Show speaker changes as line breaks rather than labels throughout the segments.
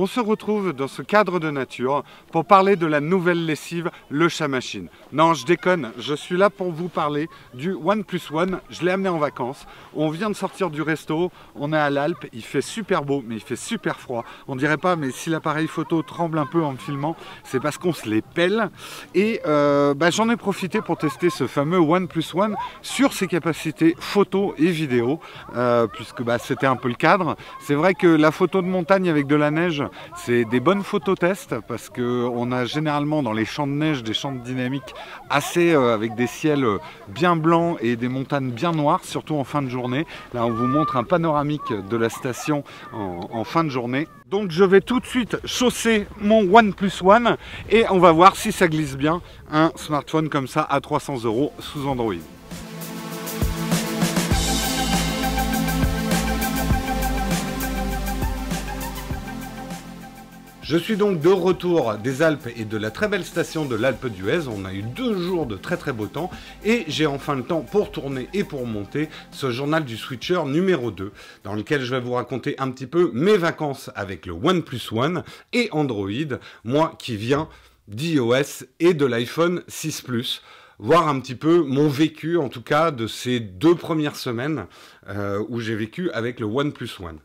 on se retrouve dans ce cadre de nature pour parler de la nouvelle lessive, le Chat Machine. Non, je déconne, je suis là pour vous parler du OnePlus One. Je l'ai amené en vacances, on vient de sortir du resto, on est à l'Alpe, il fait super beau, mais il fait super froid. On dirait pas, mais si l'appareil photo tremble un peu en me filmant, c'est parce qu'on se les pèle. Et j'en ai profité pour tester ce fameux OnePlus One sur ses capacités photo et vidéo, puisque c'était un peu le cadre. C'est vrai que la photo de montagne avec de la neige, c'est des bonnes photos tests parce qu'on a généralement dans les champs de neige des champs de dynamique assez avec des ciels bien blancs et des montagnes bien noires, surtout en fin de journée. Là, on vous montre un panoramique de la station en fin de journée. Donc je vais tout de suite chausser mon OnePlus One et on va voir si ça glisse bien un smartphone comme ça à 300 € sous Android. Je suis donc de retour des Alpes et de la très belle station de l'Alpe d'Huez. On a eu 2 jours de très beau temps et j'ai enfin le temps pour tourner et pour monter ce journal du Switcher numéro 2 dans lequel je vais vous raconter un petit peu mes vacances avec le OnePlus One et Android, moi qui viens d'iOS et de l'iPhone 6 Plus. Voir un petit peu mon vécu en tout cas de ces 2 premières semaines où j'ai vécu avec le OnePlus One.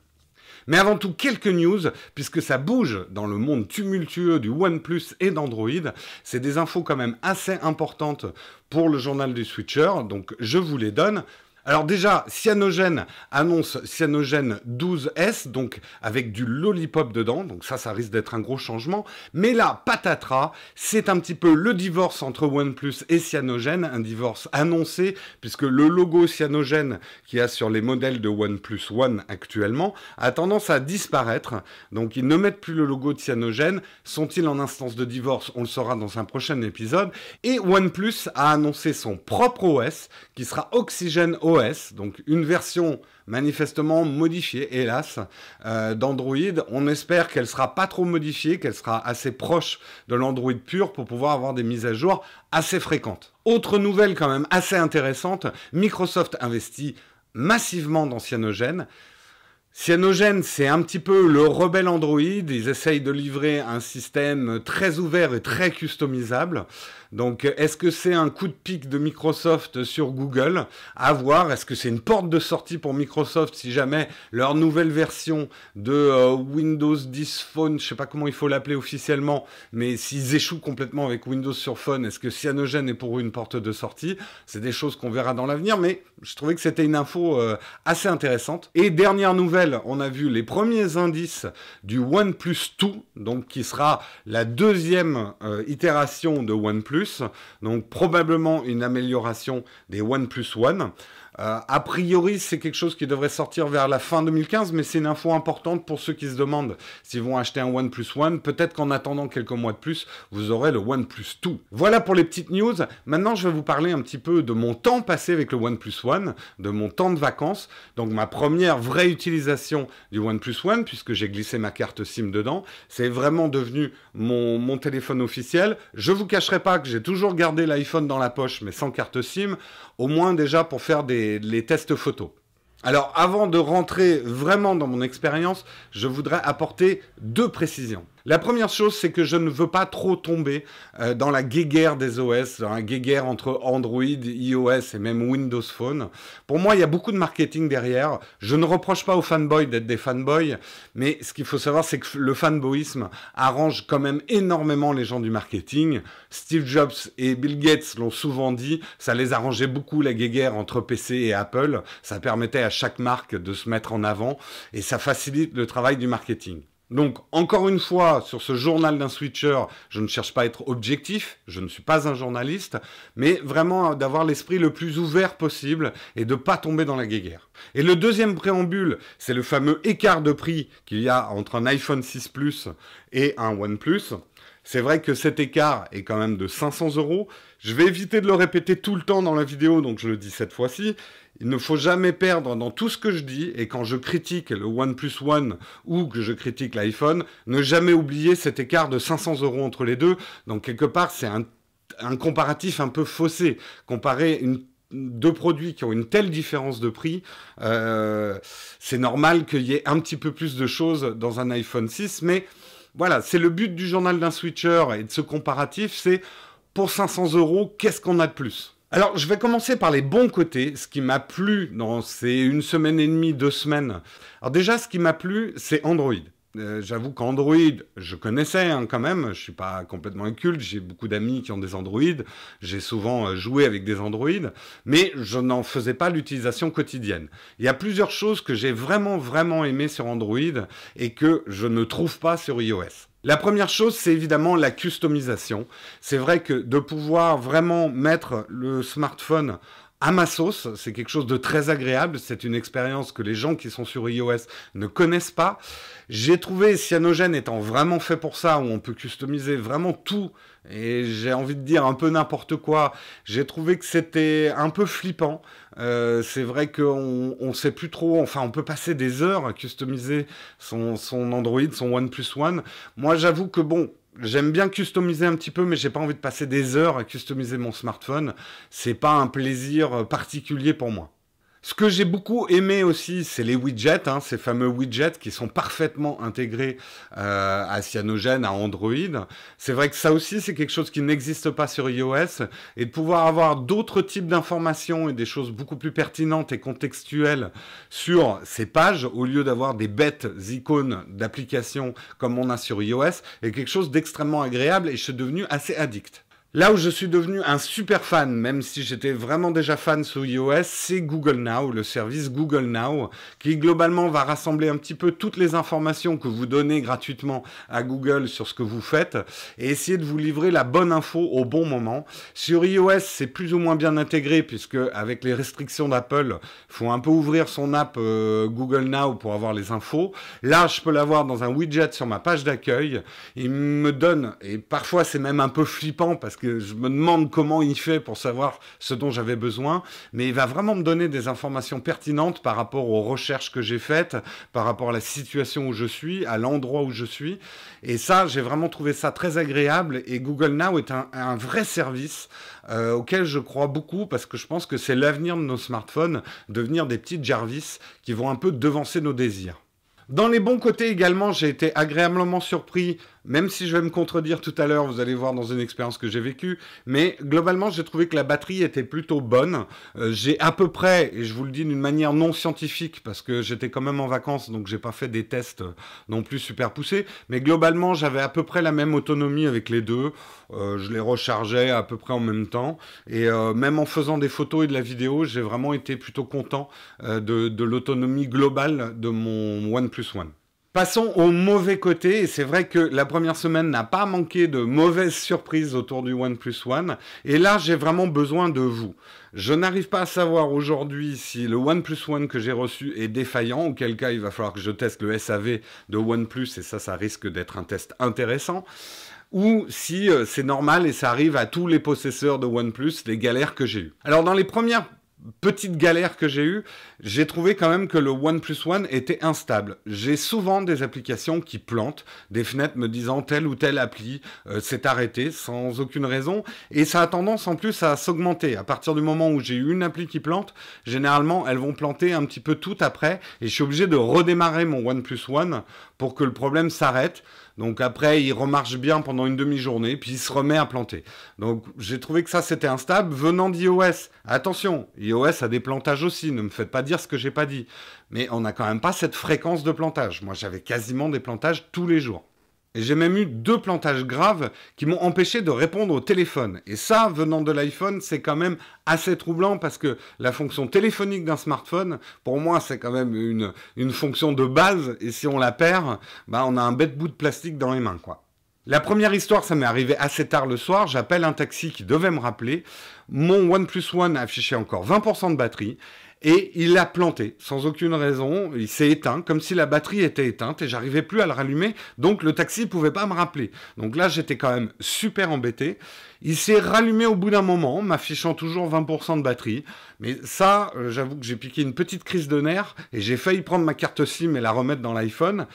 Mais avant tout, quelques news, puisque ça bouge dans le monde tumultueux du OnePlus et d'Android. C'est des infos quand même assez importantes pour le journal du Switcher, donc je vous les donne. Alors déjà, Cyanogen annonce Cyanogen 12S, donc avec du Lollipop dedans, donc ça risque d'être un gros changement. Mais là, patatras, c'est un petit peu le divorce entre OnePlus et Cyanogen, un divorce annoncé, puisque le logo Cyanogen qu'il y a sur les modèles de OnePlus One actuellement a tendance à disparaître. Donc ils ne mettent plus le logo de Cyanogen. Sont-ils en instance de divorce? On le saura dans un prochain épisode. Et OnePlus a annoncé son propre OS, qui sera Oxygen OS. Donc une version manifestement modifiée, hélas, d'Android. On espère qu'elle sera pas trop modifiée, qu'elle sera assez proche de l'Android pur pour pouvoir avoir des mises à jour assez fréquentes. Autre nouvelle quand même assez intéressante, Microsoft investit massivement dans Cyanogen. Cyanogen, c'est un petit peu le rebelle Android. Ils essayent de livrer un système très ouvert et très customisable. Donc, est-ce que c'est un coup de pic de Microsoft sur Google? À voir. Est-ce que c'est une porte de sortie pour Microsoft si jamais leur nouvelle version de Windows 10 Phone, je sais pas comment il faut l'appeler officiellement, mais s'ils échouent complètement avec Windows sur Phone, est-ce que Cyanogen est pour eux une porte de sortie? C'est des choses qu'on verra dans l'avenir, mais je trouvais que c'était une info assez intéressante. Et dernière nouvelle, on a vu les premiers indices du OnePlus 2, donc qui sera la deuxième itération de OnePlus. Donc probablement une amélioration des OnePlus One. A priori, c'est quelque chose qui devrait sortir vers la fin 2015, mais c'est une info importante pour ceux qui se demandent s'ils vont acheter un OnePlus One. Peut-être qu'en attendant quelques mois de plus, vous aurez le OnePlus 2. Voilà pour les petites news. Maintenant, je vais vous parler un petit peu de mon temps passé avec le OnePlus One, de mon temps de vacances. Donc, ma première vraie utilisation du OnePlus One, puisque j'ai glissé ma carte SIM dedans. C'est vraiment devenu mon téléphone officiel. Je vous cacherai pas que j'ai toujours gardé l'iPhone dans la poche, mais sans carte SIM, au moins déjà pour faire les tests photos. Alors, avant de rentrer vraiment dans mon expérience, je voudrais apporter 2 précisions. La première chose, c'est que je ne veux pas trop tomber dans la guéguerre des OS, dans la guéguerre entre Android, iOS et même Windows Phone. Pour moi, il y a beaucoup de marketing derrière. Je ne reproche pas aux fanboys d'être des fanboys, mais ce qu'il faut savoir, c'est que le fanboyisme arrange quand même énormément les gens du marketing. Steve Jobs et Bill Gates l'ont souvent dit, ça les arrangeait beaucoup la guéguerre entre PC et Apple. Ça permettait à chaque marque de se mettre en avant et ça facilite le travail du marketing. Donc, encore une fois, sur ce journal d'un switcher, je ne cherche pas à être objectif, je ne suis pas un journaliste, mais vraiment d'avoir l'esprit le plus ouvert possible et de ne pas tomber dans la guéguerre. Et le deuxième préambule, c'est le fameux écart de prix qu'il y a entre un iPhone 6 Plus et un OnePlus. C'est vrai que cet écart est quand même de 500 €. Je vais éviter de le répéter tout le temps dans la vidéo, donc je le dis cette fois-ci. Il ne faut jamais perdre dans tout ce que je dis, et quand je critique le OnePlus One ou que je critique l'iPhone, ne jamais oublier cet écart de 500 € entre les deux. Donc quelque part, c'est un comparatif un peu faussé. Comparer deux produits qui ont une telle différence de prix, c'est normal qu'il y ait un petit peu plus de choses dans un iPhone 6, mais voilà, c'est le but du journal d'un switcher et de ce comparatif, c'est pour 500 €, qu'est-ce qu'on a de plus? Alors, je vais commencer par les bons côtés, ce qui m'a plu dans ces 1 semaine et demie, 2 semaines. Alors déjà, ce qui m'a plu, c'est Android. J'avoue qu'Android, je connaissais quand même, je suis pas complètement inculte, j'ai beaucoup d'amis qui ont des Android, j'ai souvent joué avec des Android, mais je n'en faisais pas l'utilisation quotidienne. Il y a plusieurs choses que j'ai vraiment aimé sur Android et que je ne trouve pas sur iOS. La première chose, c'est évidemment la customisation. C'est vrai que de pouvoir vraiment mettre le smartphone à ma sauce, c'est quelque chose de très agréable, c'est une expérience que les gens qui sont sur iOS ne connaissent pas. J'ai trouvé Cyanogen étant vraiment fait pour ça, où on peut customiser vraiment tout, et j'ai envie de dire un peu n'importe quoi. J'ai trouvé que c'était un peu flippant. C'est vrai qu'on sait plus trop, enfin on peut passer des heures à customiser son Android, son OnePlus One. Moi j'avoue que bon, j'aime bien customiser un petit peu, mais j'ai pas envie de passer des heures à customiser mon smartphone. C'est pas un plaisir particulier pour moi. Ce que j'ai beaucoup aimé aussi, c'est les widgets, ces fameux widgets qui sont parfaitement intégrés à Cyanogen, à Android. C'est vrai que ça aussi, c'est quelque chose qui n'existe pas sur iOS. Et de pouvoir avoir d'autres types d'informations et des choses beaucoup plus pertinentes et contextuelles sur ces pages, au lieu d'avoir des bêtes icônes d'applications comme on a sur iOS, est quelque chose d'extrêmement agréable et je suis devenu assez addict. Là où je suis devenu un super fan, même si j'étais vraiment déjà fan sous iOS, c'est Google Now, le service Google Now, qui globalement va rassembler un petit peu toutes les informations que vous donnez gratuitement à Google sur ce que vous faites et essayer de vous livrer la bonne info au bon moment. Sur iOS, c'est plus ou moins bien intégré puisque avec les restrictions d'Apple, il faut un peu ouvrir son app Google Now pour avoir les infos. Là, je peux l'avoir dans un widget sur ma page d'accueil. Il me donne, et parfois c'est même un peu flippant parce que je me demande comment il fait pour savoir ce dont j'avais besoin, mais il va vraiment me donner des informations pertinentes par rapport aux recherches que j'ai faites, par rapport à la situation où je suis, à l'endroit où je suis. Et ça, j'ai vraiment trouvé ça très agréable. Et Google Now est un vrai service auquel je crois beaucoup parce que je pense que c'est l'avenir de nos smartphones, devenir des petites Jarvis qui vont un peu devancer nos désirs. Dans les bons côtés également, j'ai été agréablement surpris, même si je vais me contredire tout à l'heure, vous allez voir dans une expérience que j'ai vécue, mais globalement, j'ai trouvé que la batterie était plutôt bonne. J'ai à peu près, et je vous le dis d'une manière non scientifique, parce que j'étais quand même en vacances, donc j'ai pas fait des tests non plus super poussés, mais globalement, j'avais à peu près la même autonomie avec les deux. Je les rechargeais à peu près en même temps, et même en faisant des photos et de la vidéo, j'ai vraiment été plutôt content de l'autonomie globale de mon OnePlus One. Passons au mauvais côté, et c'est vrai que la première semaine n'a pas manqué de mauvaises surprises autour du OnePlus One, et là j'ai vraiment besoin de vous. Je n'arrive pas à savoir aujourd'hui si le OnePlus One que j'ai reçu est défaillant, auquel cas il va falloir que je teste le SAV de OnePlus, et ça risque d'être un test intéressant, ou si c'est normal et ça arrive à tous les possesseurs de OnePlus, les galères que j'ai eues. Alors dans les premières petite galère que j'ai eue, j'ai trouvé quand même que le OnePlus One était instable. J'ai souvent des applications qui plantent, des fenêtres me disant telle ou telle appli s'est arrêtée sans aucune raison, et ça a tendance en plus à s'augmenter. À partir du moment où j'ai une appli qui plante, généralement elles vont planter un petit peu tout après, et je suis obligé de redémarrer mon OnePlus One pour que le problème s'arrête. Donc après, il remarche bien pendant une demi-journée, puis il se remet à planter. Donc j'ai trouvé que ça, c'était instable. Venant d'iOS, attention, iOS a des plantages aussi, ne me faites pas dire ce que j'ai pas dit. Mais on n'a quand même pas cette fréquence de plantage. Moi, j'avais quasiment des plantages tous les jours. Et j'ai même eu 2 plantages graves qui m'ont empêché de répondre au téléphone. Et ça, venant de l'iPhone, c'est quand même assez troublant parce que la fonction téléphonique d'un smartphone, pour moi, c'est quand même une fonction de base. Et si on la perd, bah, on a un bête bout de plastique dans les mains, quoi. La première histoire, ça m'est arrivé assez tard le soir. J'appelle un taxi qui devait me rappeler. Mon OnePlus One affichait encore 20% de batterie. Et il a planté, sans aucune raison, il s'est éteint, comme si la batterie était éteinte, et j'arrivais plus à le rallumer, donc le taxi ne pouvait pas me rappeler. Donc là, j'étais quand même super embêté. Il s'est rallumé au bout d'un moment, m'affichant toujours 20% de batterie, mais ça, j'avoue que j'ai piqué une petite crise de nerfs, et j'ai failli prendre ma carte SIM et la remettre dans l'iPhone.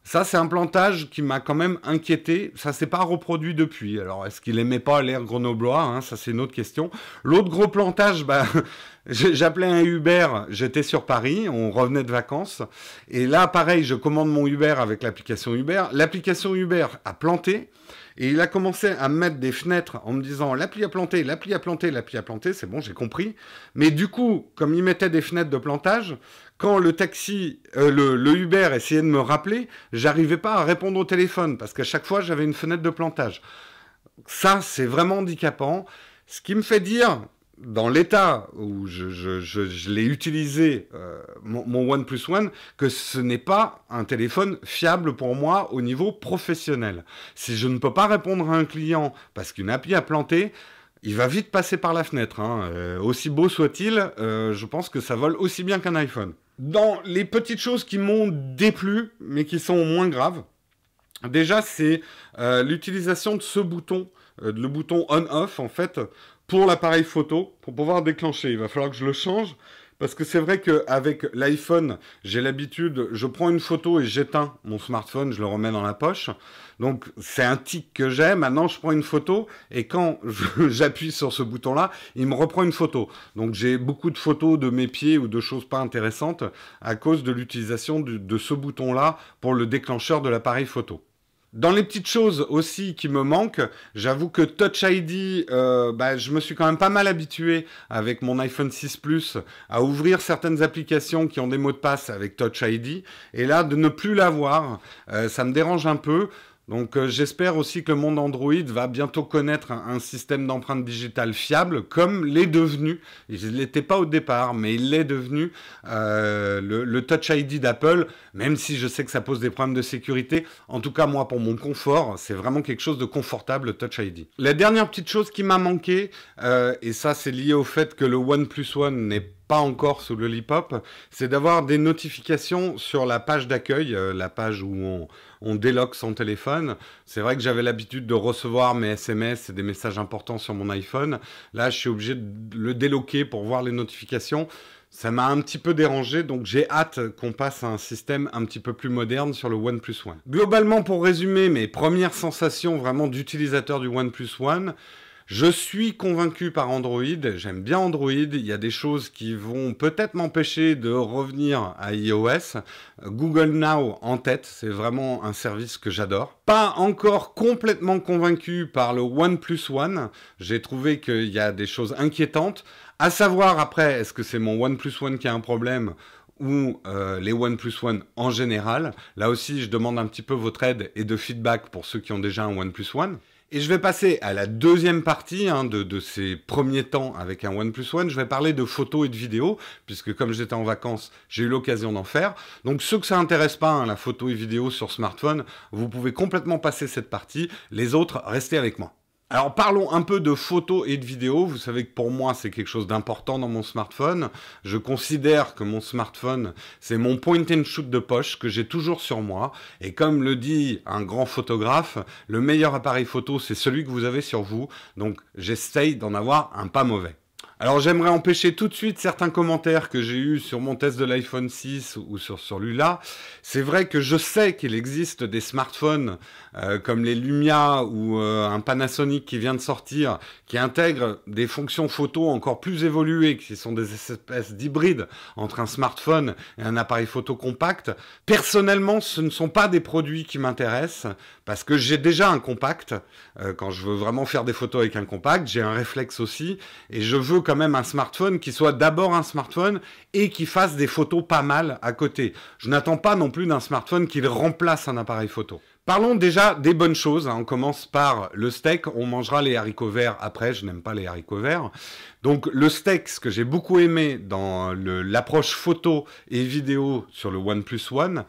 Ça, c'est un plantage qui m'a quand même inquiété. Ça s'est pas reproduit depuis. Alors, est-ce qu'il aimait pas l'air grenoblois, hein? Ça, c'est une autre question. L'autre gros plantage, bah, j'appelais un Uber. J'étais sur Paris. On revenait de vacances. Et là, pareil, je commande mon Uber avec l'application Uber. L'application Uber a planté. Et il a commencé à me mettre des fenêtres en me disant l'appli a planté, l'appli a planté, l'appli a planté, c'est bon, j'ai compris. Mais du coup, comme il mettait des fenêtres de plantage, quand le taxi, le Uber essayait de me rappeler, j'arrivais pas à répondre au téléphone parce qu'à chaque fois, j'avais une fenêtre de plantage. Ça, c'est vraiment handicapant. Ce qui me fait dire, dans l'état où je l'ai utilisé, mon OnePlus One, que ce n'est pas un téléphone fiable pour moi au niveau professionnel. Si je ne peux pas répondre à un client parce qu'une appli a planté, il va vite passer par la fenêtre. Hein. Aussi beau soit-il, je pense que ça vole aussi bien qu'un iPhone. Dans les petites choses qui m'ont déplu, mais qui sont moins graves, déjà, c'est l'utilisation de ce bouton, le bouton on-off, en fait, pour l'appareil photo, pour pouvoir déclencher. Il va falloir que je le change, parce que c'est vrai qu'avec l'iPhone, j'ai l'habitude, je prends une photo et j'éteins mon smartphone, je le remets dans la poche. Donc, c'est un tic que j'ai. Maintenant, je prends une photo et quand j'appuie sur ce bouton-là, il me reprend une photo. Donc, j'ai beaucoup de photos de mes pieds ou de choses pas intéressantes à cause de l'utilisation de ce bouton-là pour le déclencheur de l'appareil photo. Dans les petites choses aussi qui me manquent, j'avoue que Touch ID, je me suis quand même pas mal habitué avec mon iPhone 6 Plus à ouvrir certaines applications qui ont des mots de passe avec Touch ID. Et là, de ne plus l'avoir, ça me dérange un peu. Donc j'espère aussi que le monde Android va bientôt connaître un système d'empreinte digitale fiable, comme l'est devenu, il ne l'était pas au départ, mais il l'est devenu le Touch ID d'Apple, même si je sais que ça pose des problèmes de sécurité. En tout cas, moi, pour mon confort, c'est vraiment quelque chose de confortable, le Touch ID. La dernière petite chose qui m'a manqué, et ça c'est lié au fait que le OnePlus One n'est pas encore sous le Lollipop, c'est d'avoir des notifications sur la page d'accueil, la page où on déloque son téléphone. C'est vrai que j'avais l'habitude de recevoir mes SMS et des messages importants sur mon iPhone. Là, je suis obligé de le déloquer pour voir les notifications. Ça m'a un petit peu dérangé, donc j'ai hâte qu'on passe à un système un petit peu plus moderne sur le OnePlus One. Globalement, pour résumer mes premières sensations vraiment d'utilisateur du OnePlus One, je suis convaincu par Android, j'aime bien Android, il y a des choses qui vont peut-être m'empêcher de revenir à iOS. Google Now en tête, c'est vraiment un service que j'adore. Pas encore complètement convaincu par le OnePlus One, j'ai trouvé qu'il y a des choses inquiétantes. À savoir après, est-ce que c'est mon OnePlus One qui a un problème ou les OnePlus One en général. Là aussi, je demande un petit peu votre aide et de feedback pour ceux qui ont déjà un OnePlus One. Et je vais passer à la deuxième partie de ces premiers temps avec un OnePlus One. Je vais parler de photos et de vidéos, puisque comme j'étais en vacances, j'ai eu l'occasion d'en faire. Donc ceux que ça intéresse pas, la photo et vidéo sur smartphone, vous pouvez complètement passer cette partie. Les autres, restez avec moi. Alors parlons un peu de photos et de vidéos. Vous savez que pour moi c'est quelque chose d'important dans mon smartphone. Je considère que mon smartphone c'est mon point and shoot de poche que j'ai toujours sur moi. Et comme le dit un grand photographe, le meilleur appareil photo c'est celui que vous avez sur vous. Donc j'essaye d'en avoir un pas mauvais. Alors j'aimerais empêcher tout de suite certains commentaires que j'ai eus sur mon test de l'iPhone 6 ou sur celui-là. C'est vrai que je sais qu'il existe des smartphones comme les Lumia ou un Panasonic qui vient de sortir, qui intègrent des fonctions photo encore plus évoluées, qui sont des espèces d'hybrides entre un smartphone et un appareil photo compact. Personnellement, ce ne sont pas des produits qui m'intéressent, parce que j'ai déjà un compact. Quand je veux vraiment faire des photos avec un compact, j'ai un réflexe aussi, et je veux quand même un smartphone qui soit d'abord un smartphone et qui fasse des photos pas mal à côté. Je n'attends pas non plus d'un smartphone qui remplace un appareil photo. Parlons déjà des bonnes choses. On commence par le steak. On mangera les haricots verts après. Je n'aime pas les haricots verts. Donc le steak, ce que j'ai beaucoup aimé dans l'approche photo et vidéo sur le OnePlus One,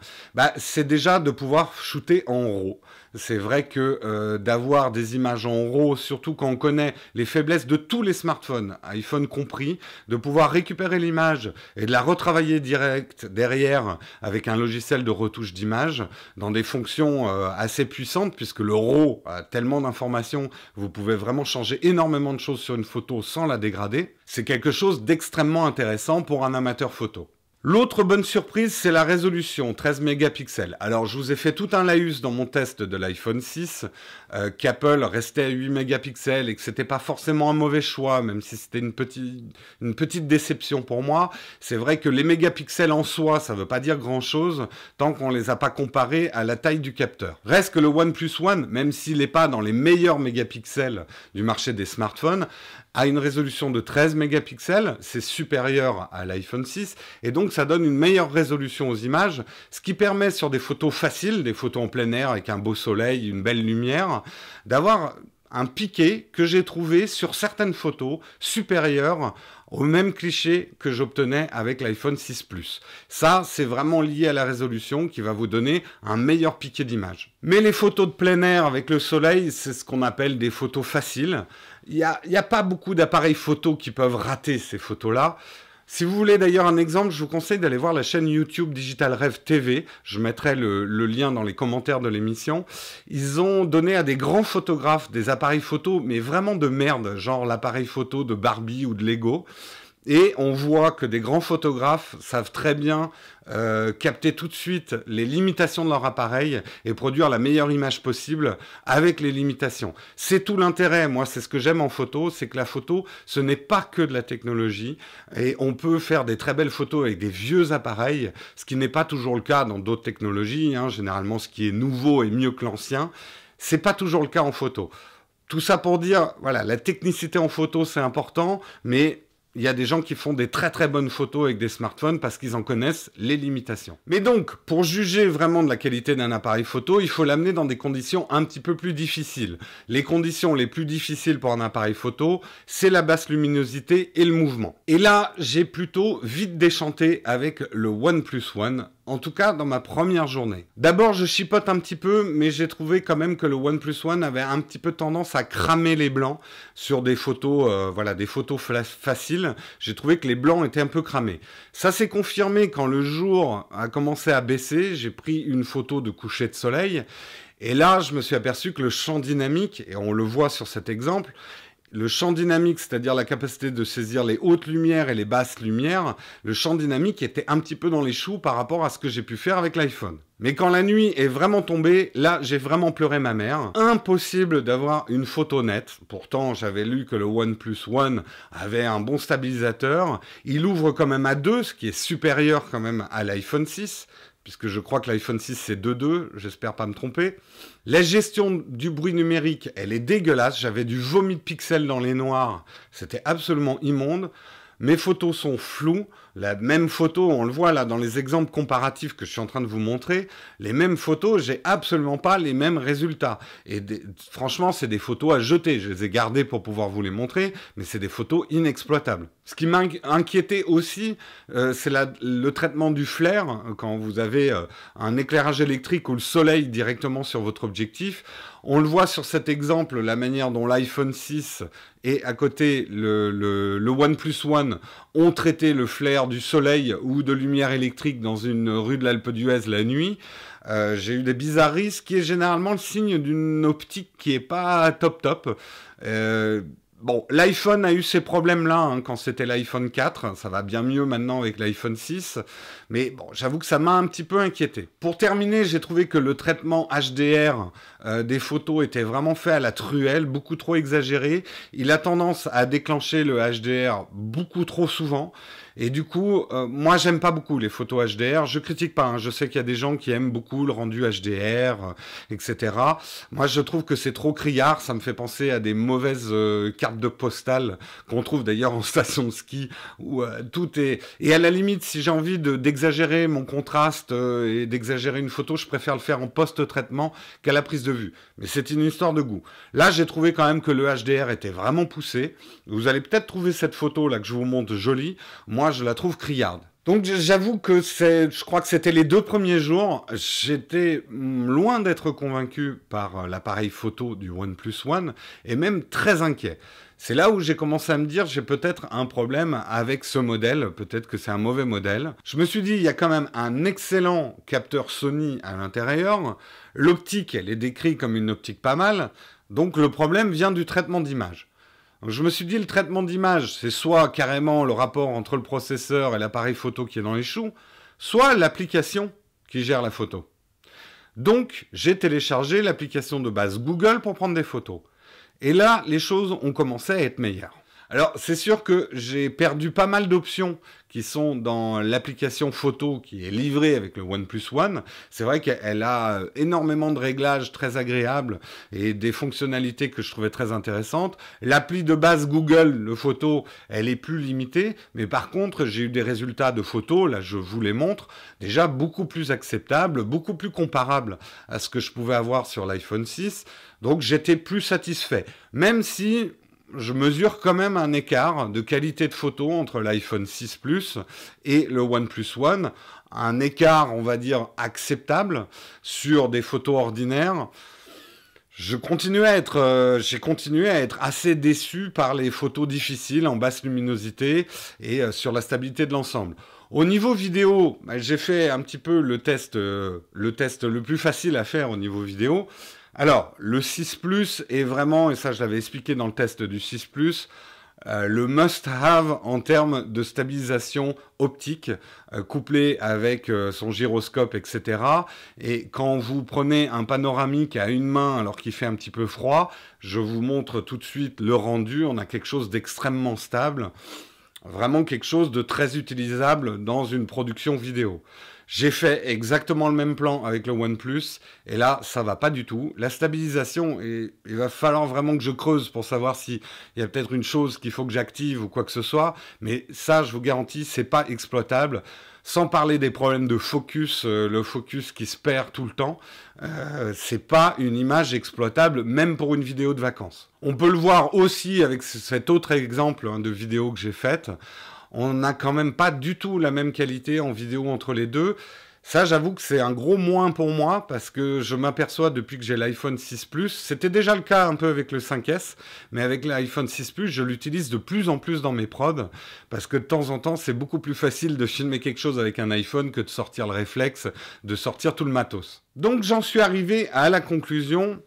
c'est déjà de pouvoir shooter en RAW. C'est vrai que d'avoir des images en RAW, surtout quand on connaît les faiblesses de tous les smartphones, iPhone compris, de pouvoir récupérer l'image et de la retravailler direct derrière avec un logiciel de retouche d'image dans des fonctions assez puissantes, puisque le RAW a tellement d'informations, vous pouvez vraiment changer énormément de choses sur une photo sans la dégrader. C'est quelque chose d'extrêmement intéressant pour un amateur photo. L'autre bonne surprise, c'est la résolution, 13 mégapixels. Alors, je vous ai fait tout un laïus dans mon test de l'iPhone 6, qu'Apple restait à 8 mégapixels et que c'était pas forcément un mauvais choix, même si c'était une petite déception pour moi. C'est vrai que les mégapixels en soi, ça veut pas dire grand-chose tant qu'on les a pas comparés à la taille du capteur. Reste que le OnePlus One, même s'il n'est pas dans les meilleurs mégapixels du marché des smartphones, a une résolution de 13 mégapixels, c'est supérieur à l'iPhone 6, et donc ça donne une meilleure résolution aux images, ce qui permet sur des photos faciles, des photos en plein air avec un beau soleil, une belle lumière, d'avoir un piqué que j'ai trouvé sur certaines photos supérieur au même cliché que j'obtenais avec l'iPhone 6 Plus. Ça, c'est vraiment lié à la résolution qui va vous donner un meilleur piqué d'image. Mais les photos de plein air avec le soleil, c'est ce qu'on appelle des photos faciles. Il y a pas beaucoup d'appareils photo qui peuvent rater ces photos-là. Si vous voulez d'ailleurs un exemple, je vous conseille d'aller voir la chaîne YouTube Digital Rev TV. Je mettrai le lien dans les commentaires de l'émission. Ils ont donné à des grands photographes des appareils photo, mais vraiment de merde, genre l'appareil photo de Barbie ou de Lego. Et on voit que des grands photographes savent très bien capter tout de suite les limitations de leur appareil et produire la meilleure image possible avec les limitations. C'est tout l'intérêt, moi c'est ce que j'aime en photo, c'est que la photo, ce n'est pas que de la technologie et on peut faire des très belles photos avec des vieux appareils, ce qui n'est pas toujours le cas dans d'autres technologies, hein. Généralement ce qui est nouveau est mieux que l'ancien, c'est pas toujours le cas en photo. Tout ça pour dire, voilà, la technicité en photo c'est important, mais il y a des gens qui font des très très bonnes photos avec des smartphones parce qu'ils en connaissent les limitations. Mais donc, pour juger vraiment de la qualité d'un appareil photo, il faut l'amener dans des conditions un petit peu plus difficiles. Les conditions les plus difficiles pour un appareil photo, c'est la basse luminosité et le mouvement. Et là, j'ai plutôt vite déchanté avec le OnePlus One, en tout cas dans ma première journée. D'abord, je chipote un petit peu, mais j'ai trouvé quand même que le OnePlus One avait un petit peu tendance à cramer les blancs sur des photos, voilà, des photos faciles. J'ai trouvé que les blancs étaient un peu cramés. Ça s'est confirmé quand le jour a commencé à baisser. J'ai pris une photo de coucher de soleil. Et là, je me suis aperçu que le champ dynamique, et on le voit sur cet exemple, le champ dynamique, c'est-à-dire la capacité de saisir les hautes lumières et les basses lumières, le champ dynamique était un petit peu dans les choux par rapport à ce que j'ai pu faire avec l'iPhone. Mais quand la nuit est vraiment tombée, là, j'ai vraiment pleuré ma mère. Impossible d'avoir une photo nette. Pourtant, j'avais lu que le OnePlus One avait un bon stabilisateur. Il ouvre quand même à 2, ce qui est supérieur quand même à l'iPhone 6. Puisque je crois que l'iPhone 6 c'est 2.2, j'espère pas me tromper. La gestion du bruit numérique, elle est dégueulasse. J'avais du vomi de pixels dans les noirs, c'était absolument immonde. Mes photos sont floues. La même photo, on le voit là dans les exemples comparatifs que je suis en train de vous montrer, les mêmes photos, j'ai absolument pas les mêmes résultats. Et franchement, c'est des photos à jeter. Je les ai gardées pour pouvoir vous les montrer, mais c'est des photos inexploitables. Ce qui m'a inquiété aussi, c'est le traitement du flair. Quand vous avez un éclairage électrique ou le soleil directement sur votre objectif, on le voit sur cet exemple, la manière dont l'iPhone 6 et à côté le OnePlus One ont traité le flair du soleil ou de lumière électrique dans une rue de l'Alpe d'Huez la nuit. J'ai eu des bizarreries, ce qui est généralement le signe d'une optique qui est pas top. Bon, l'iPhone a eu ces problèmes-là hein, quand c'était l'iPhone 4. Ça va bien mieux maintenant avec l'iPhone 6. Mais bon, j'avoue que ça m'a un petit peu inquiété. Pour terminer, j'ai trouvé que le traitement HDR des photos était vraiment fait à la truelle, beaucoup trop exagéré. Il a tendance à déclencher le HDR beaucoup trop souvent. Et du coup, moi, j'aime pas beaucoup les photos HDR. Je critique pas. Hein. Je sais qu'il y a des gens qui aiment beaucoup le rendu HDR, etc. Moi, je trouve que c'est trop criard. Ça me fait penser à des mauvaises cartes de postales qu'on trouve d'ailleurs en station de ski où tout est... Et à la limite, si j'ai envie d'exagérer mon contraste et d'exagérer une photo, je préfère le faire en post-traitement qu'à la prise de vue. Mais c'est une histoire de goût. Là, j'ai trouvé quand même que le HDR était vraiment poussé. Vous allez peut-être trouver cette photo là que je vous montre jolie. Moi, je la trouve criarde. Donc j'avoue que je crois que c'était les 2 premiers jours. J'étais loin d'être convaincu par l'appareil photo du OnePlus One et même très inquiet. C'est là où j'ai commencé à me dire j'ai peut-être un problème avec ce modèle, peut-être que c'est un mauvais modèle. Je me suis dit il y a quand même un excellent capteur Sony à l'intérieur. L'optique, elle est décrite comme une optique pas mal. Donc le problème vient du traitement d'image. Donc, je me suis dit, le traitement d'image, c'est soit carrément le rapport entre le processeur et l'appareil photo qui est dans les choux, soit l'application qui gère la photo. Donc, j'ai téléchargé l'application de base Google pour prendre des photos. Et là, les choses ont commencé à être meilleures. Alors, c'est sûr que j'ai perdu pas mal d'options qui sont dans l'application photo qui est livrée avec le OnePlus One. C'est vrai qu'elle a énormément de réglages très agréables et des fonctionnalités que je trouvais très intéressantes. L'appli de base Google, le photo, elle est plus limitée. Mais par contre, j'ai eu des résultats de photos, là je vous les montre, déjà beaucoup plus acceptables, beaucoup plus comparables à ce que je pouvais avoir sur l'iPhone 6. Donc j'étais plus satisfait. Même si je mesure quand même un écart de qualité de photo entre l'iPhone 6 Plus et le OnePlus One. Un écart, on va dire, acceptable sur des photos ordinaires. J'ai continué à être assez déçu par les photos difficiles en basse luminosité et sur la stabilité de l'ensemble. Au niveau vidéo, j'ai fait un petit peu le test le plus facile à faire au niveau vidéo. Alors, le 6 Plus est vraiment, et ça je l'avais expliqué dans le test du 6 Plus, le must-have en termes de stabilisation optique, couplé avec son gyroscope, etc. Et quand vous prenez un panoramique à une main alors qu'il fait un petit peu froid, je vous montre tout de suite le rendu, on a quelque chose d'extrêmement stable, vraiment quelque chose de très utilisable dans une production vidéo. J'ai fait exactement le même plan avec le OnePlus, et là, ça va pas du tout. La stabilisation, il va falloir vraiment que je creuse pour savoir s'il y a peut-être une chose qu'il faut que j'active ou quoi que ce soit, mais ça, je vous garantis, c'est pas exploitable. Sans parler des problèmes de focus, le focus qui se perd tout le temps, c'est pas une image exploitable, même pour une vidéo de vacances. On peut le voir aussi avec cet autre exemple de vidéo que j'ai faite. On n'a quand même pas du tout la même qualité en vidéo entre les deux. Ça, j'avoue que c'est un gros moins pour moi, parce que je m'aperçois depuis que j'ai l'iPhone 6 Plus, c'était déjà le cas un peu avec le 5S, mais avec l'iPhone 6 Plus, je l'utilise de plus en plus dans mes prods, parce que de temps en temps, c'est beaucoup plus facile de filmer quelque chose avec un iPhone que de sortir le réflexe, de sortir tout le matos. Donc j'en suis arrivé à la conclusion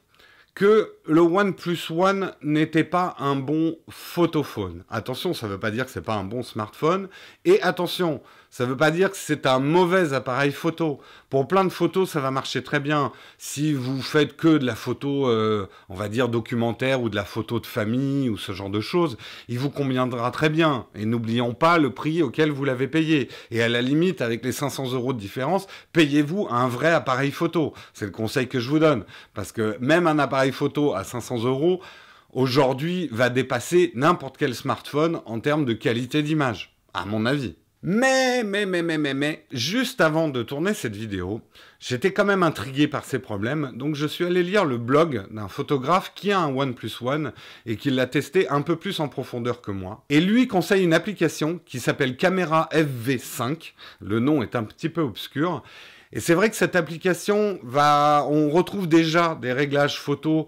que le OnePlus One n'était pas un bon photophone. Attention, ça ne veut pas dire que c'est pas un bon smartphone. Et attention, ça ne veut pas dire que c'est un mauvais appareil photo. Pour plein de photos, ça va marcher très bien. Si vous faites que de la photo, on va dire documentaire, ou de la photo de famille, ou ce genre de choses, il vous conviendra très bien. Et n'oublions pas le prix auquel vous l'avez payé. Et à la limite, avec les 500 € de différence, payez-vous un vrai appareil photo. C'est le conseil que je vous donne. Parce que même un appareil photo à 500 €, aujourd'hui, va dépasser n'importe quel smartphone en termes de qualité d'image, à mon avis. Mais, juste avant de tourner cette vidéo, j'étais quand même intrigué par ces problèmes, donc je suis allé lire le blog d'un photographe qui a un OnePlus One et qui l'a testé un peu plus en profondeur que moi. Et lui conseille une application qui s'appelle Camera FV5, le nom est un petit peu obscur. Et c'est vrai que cette application on retrouve déjà des réglages photo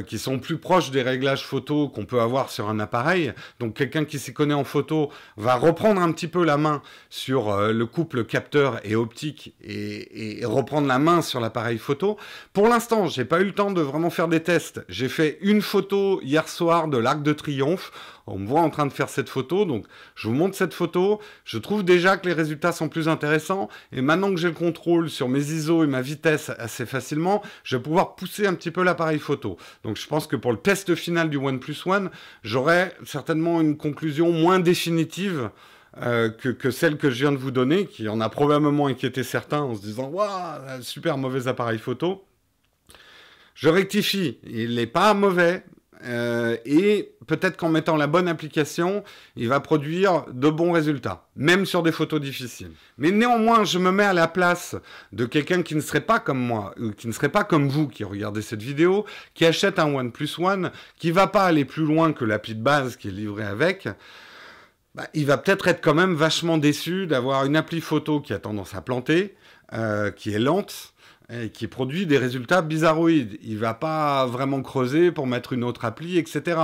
qui sont plus proches des réglages photo qu'on peut avoir sur un appareil. Donc quelqu'un qui s'y connaît en photo va reprendre un petit peu la main sur le couple capteur et optique et reprendre la main sur l'appareil photo. Pour l'instant, j'ai pas eu le temps de vraiment faire des tests. J'ai fait une photo hier soir de l'Arc de Triomphe. On me voit en train de faire cette photo, donc je vous montre cette photo. Je trouve déjà que les résultats sont plus intéressants. Et maintenant que j'ai le contrôle sur mes ISO et ma vitesse assez facilement, je vais pouvoir pousser un petit peu l'appareil photo. Donc je pense que pour le test final du OnePlus One, j'aurai certainement une conclusion moins définitive que celle que je viens de vous donner, qui en a probablement inquiété certains en se disant « Waouh, super mauvais appareil photo ». Je rectifie, il n'est pas mauvais. Et peut-être qu'en mettant la bonne application, il va produire de bons résultats, même sur des photos difficiles. Mais néanmoins, je me mets à la place de quelqu'un qui ne serait pas comme moi, ou qui ne serait pas comme vous qui regardez cette vidéo, qui achète un OnePlus One, qui ne va pas aller plus loin que l'appli de base qui est livrée avec. Il va peut-être être quand même vachement déçu d'avoir une appli photo qui a tendance à planter, qui est lente, et qui produit des résultats bizarroïdes. Il ne va pas vraiment creuser pour mettre une autre appli, etc.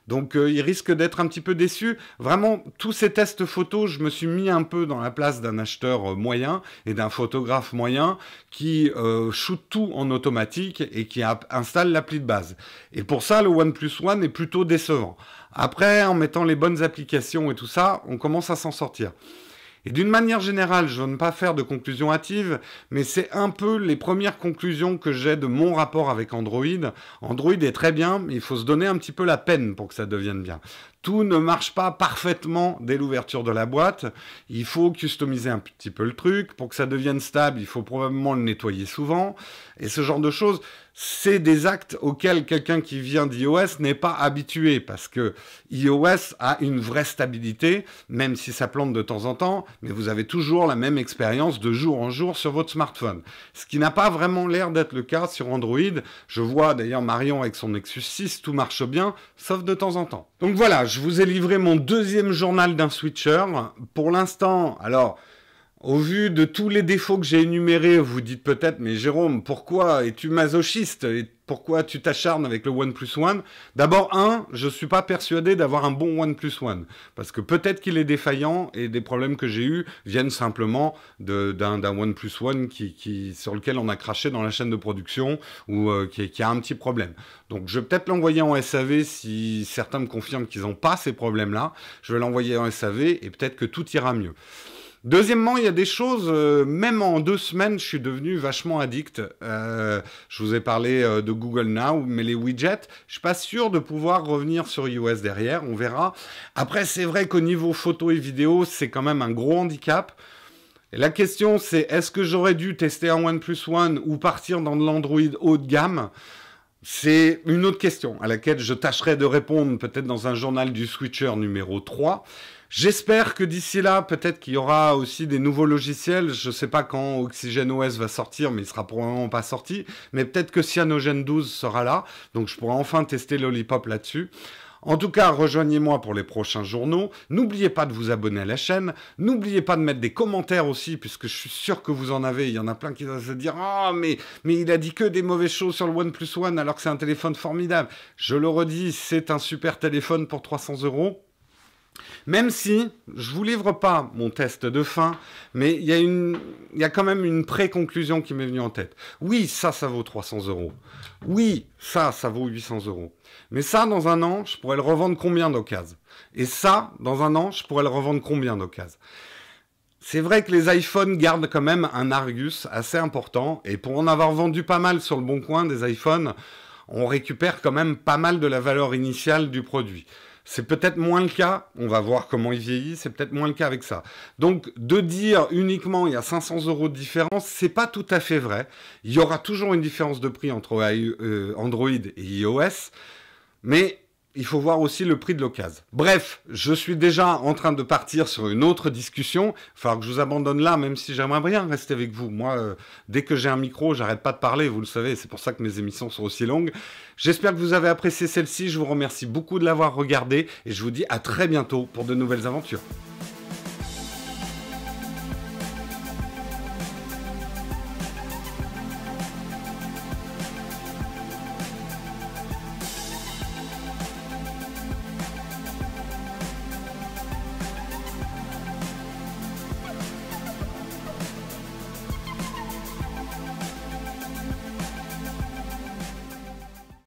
Donc il risque d'être un petit peu déçu. Vraiment, tous ces tests photos, je me suis mis un peu dans la place d'un acheteur moyen et d'un photographe moyen qui shoot tout en automatique et qui installe l'appli de base. Et pour ça, le OnePlus One est plutôt décevant. Après, en mettant les bonnes applications et tout ça, on commence à s'en sortir. Et d'une manière générale, je ne veux pas faire de conclusion hâtive, mais c'est un peu les premières conclusions que j'ai de mon rapport avec Android. Android est très bien, mais il faut se donner un petit peu la peine pour que ça devienne bien. Tout ne marche pas parfaitement dès l'ouverture de la boîte. Il faut customiser un petit peu le truc. Pour que ça devienne stable, il faut probablement le nettoyer souvent. Et ce genre de choses, c'est des actes auxquels quelqu'un qui vient d'iOS n'est pas habitué. Parce que iOS a une vraie stabilité, même si ça plante de temps en temps. Mais vous avez toujours la même expérience de jour en jour sur votre smartphone. Ce qui n'a pas vraiment l'air d'être le cas sur Android. Je vois d'ailleurs Marion avec son Nexus 6, tout marche bien, sauf de temps en temps. Donc voilà, je vous ai livré mon deuxième journal d'un switcher. Pour l'instant, alors, au vu de tous les défauts que j'ai énumérés, vous dites peut-être, mais Jérôme, pourquoi es-tu masochiste et pourquoi tu t'acharnes avec le OnePlus One? D'abord, je ne suis pas persuadé d'avoir un bon OnePlus One. Parce que peut-être qu'il est défaillant et des problèmes que j'ai eus viennent simplement d'un OnePlus One sur lequel on a craché dans la chaîne de production ou qui a un petit problème. Donc je vais peut-être l'envoyer en SAV si certains me confirment qu'ils n'ont pas ces problèmes-là. Je vais l'envoyer en SAV et peut-être que tout ira mieux. Deuxièmement, il y a des choses, même en 2 semaines, je suis devenu vachement addict. Je vous ai parlé de Google Now, mais les widgets, je suis pas sûr de pouvoir revenir sur iOS derrière, on verra. Après, c'est vrai qu'au niveau photo et vidéo, c'est quand même un gros handicap. Et la question, c'est est-ce que j'aurais dû tester un OnePlus One ou partir dans de l'Android haut de gamme? C'est une autre question à laquelle je tâcherai de répondre peut-être dans un journal du Switcher numéro 3. J'espère que d'ici là, peut-être qu'il y aura aussi des nouveaux logiciels. Je ne sais pas quand OxygenOS va sortir, mais il ne sera probablement pas sorti. Mais peut-être que Cyanogen12 sera là. Donc je pourrai enfin tester Lollipop là-dessus. En tout cas, rejoignez-moi pour les prochains journaux. N'oubliez pas de vous abonner à la chaîne. N'oubliez pas de mettre des commentaires aussi, puisque je suis sûr que vous en avez. Il y en a plein qui vont se dire « Ah, mais il a dit que des mauvaises choses sur le OnePlus One alors que c'est un téléphone formidable. » Je le redis, c'est un super téléphone pour 300 €. Même si je ne vous livre pas mon test de fin, mais il y a quand même une pré-conclusion qui m'est venue en tête. Oui, ça vaut 300 €. Oui, ça vaut 800 €. Mais ça, dans un an, je pourrais le revendre combien d'occasions? Et ça, dans un an, je pourrais le revendre combien d'occasions? C'est vrai que les iPhones gardent quand même un Argus assez important. Et pour en avoir vendu pas mal sur le Bon Coin des iPhones, on récupère quand même pas mal de la valeur initiale du produit. C'est peut-être moins le cas, on va voir comment il vieillit, c'est peut-être moins le cas avec ça. Donc, de dire uniquement il y a 500 € de différence, c'est pas tout à fait vrai. Il y aura toujours une différence de prix entre Android et iOS, mais il faut voir aussi le prix de l'occasion. Bref, je suis déjà en train de partir sur une autre discussion. Il va falloir que je vous abandonne là, même si j'aimerais bien rester avec vous. Moi, dès que j'ai un micro, j'arrête pas de parler, vous le savez, c'est pour ça que mes émissions sont aussi longues. J'espère que vous avez apprécié celle-ci, je vous remercie beaucoup de l'avoir regardée et je vous dis à très bientôt pour de nouvelles aventures.